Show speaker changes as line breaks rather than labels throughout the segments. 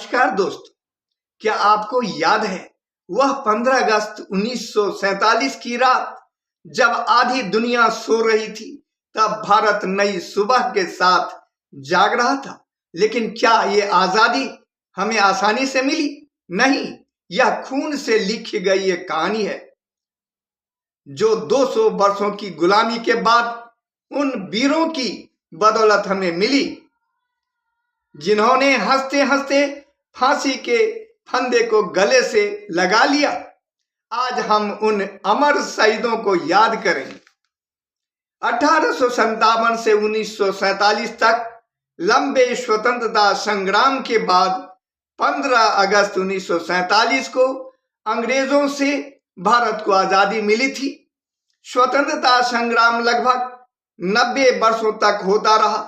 नमस्कार दोस्तों, क्या आपको याद है वह 15 अगस्त 1947 की रात जब आधी दुनिया सो रही थी? तब भारत नई सुबह के साथ जाग रहा था। लेकिन क्या ये आजादी हमें आसानी से मिली? नहीं, यह खून से लिखी गई एक कहानी है जो 200 वर्षों की गुलामी के बाद उन वीरों की बदौलत हमें मिली, जिन्होंने हंसते हंसते फांसी के फंदे को गले से लगा लिया। आज हम उन अमर शहीदों को याद करें। 1857 से 1947 तक लंबे स्वतंत्रता संग्राम के बाद 15 अगस्त 1947 को अंग्रेजों से भारत को आजादी मिली थी। स्वतंत्रता संग्राम लगभग 90 वर्षों तक होता रहा।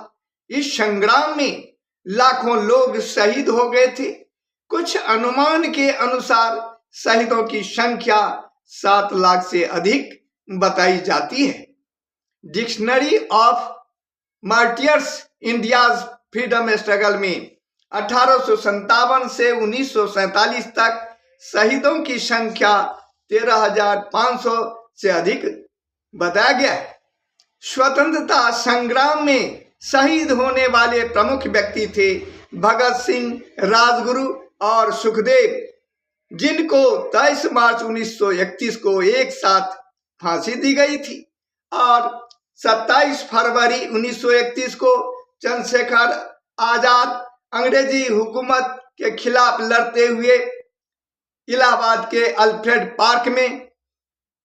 इस संग्राम में लाखों लोग शहीद हो गए थे। कुछ अनुमान के अनुसार शहीदों की संख्या 7 लाख से अधिक बताई जाती है। Dictionary of martyrs India's freedom struggle में 1857 से 1947 तक शहीदों की संख्या 13,500 से अधिक बताया गया है। स्वतंत्रता संग्राम में शहीद होने वाले प्रमुख व्यक्ति थे भगत सिंह, राजगुरु और सुखदेव, जिनको 23 मार्च 1931 को एक साथ फांसी दी गई थी और 27 फरवरी 1931 को चंद्रशेखर आजाद अंग्रेजी हुकूमत के खिलाफ लड़ते हुए इलाहाबाद के अल्फ्रेड पार्क में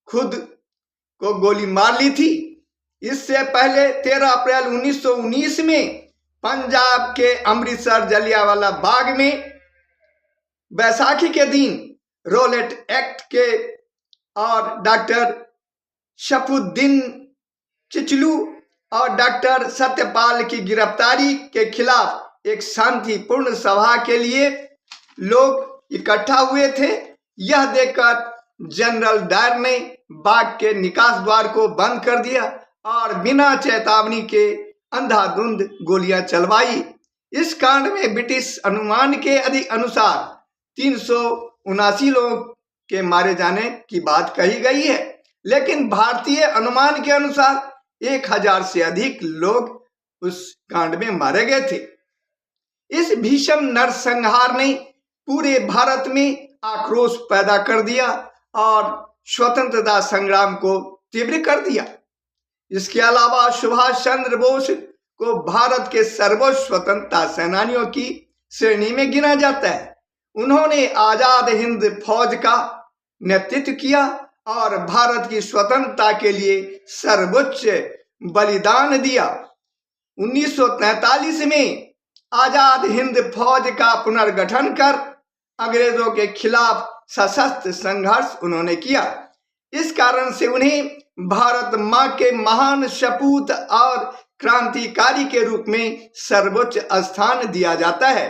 खुद को गोली मार ली थी। इससे पहले 13 अप्रैल 1919 में पंजाब के अमृतसर जलियांवाला बाग में बैसाखी के दिन रोलेट एक्ट के और डॉक्टर शफुद्दीन चिचलू और डॉक्टर सत्यपाल की गिरफ्तारी के खिलाफ एक शांतिपूर्ण सभा के लिए लोग इकट्ठा हुए थे। यह देखकर जनरल डायर ने बाग के निकास द्वार को बंद कर दिया और बिना चेतावनी के अंधाधुंध गोलियां चलवाई। इस कांड में ब्रिटिश अनुमान के अनुसार 379 लोगों के मारे जाने की बात कही गई है, लेकिन भारतीय अनुमान के अनुसार 1000 से अधिक लोग उस कांड में मारे गए थे। इस भीषण नरसंहार ने पूरे भारत में आक्रोश पैदा कर दिया और स्वतंत्रता संग्राम को तीव्र कर दिया। इसके अलावा सुभाष चंद्र बोस को भारत के सर्वोच्च स्वतंत्रता सेनानियों की श्रेणी में गिना जाता है। उन्होंने आजाद हिंद फौज का नेतृत्व किया और भारत की स्वतंत्रता के लिए सर्वोच्च बलिदान दिया। 1943 में आजाद हिंद फौज का पुनर्गठन कर अंग्रेजों के खिलाफ सशस्त्र संघर्ष उन्होंने किया। इस कारण से उन्हें भारत मां के महान सपूत और क्रांतिकारी के रूप में सर्वोच्च स्थान दिया जाता है।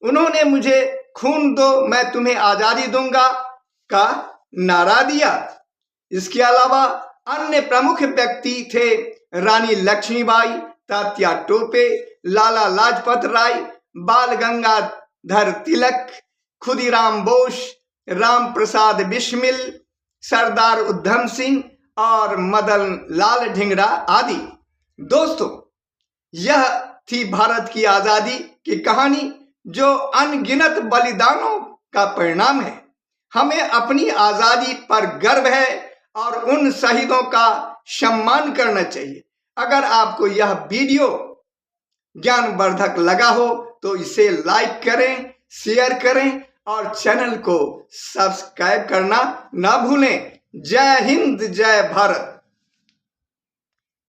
उन्होंने मुझे खून दो मैं तुम्हें आजादी दूंगा का नारा दिया। इसके अलावा अन्य प्रमुख व्यक्ति थे रानी लक्ष्मीबाई, तात्या टोपे, लाला लाजपत राय, बाल गंगाधर तिलक, खुदीराम बोस, राम प्रसाद बिस्मिल, सरदार उधम सिंह और मदन लाल ढींगरा आदि। दोस्तों, यह थी भारत की आजादी की कहानी जो अनगिनत बलिदानों का परिणाम है। हमें अपनी आजादी पर गर्व है और उन शहीदों का सम्मान करना चाहिए। अगर आपको यह वीडियो ज्ञानवर्धक लगा हो तो इसे लाइक करें, शेयर करें और चैनल को सब्सक्राइब करना ना भूलें। जय हिंद, जय भारत।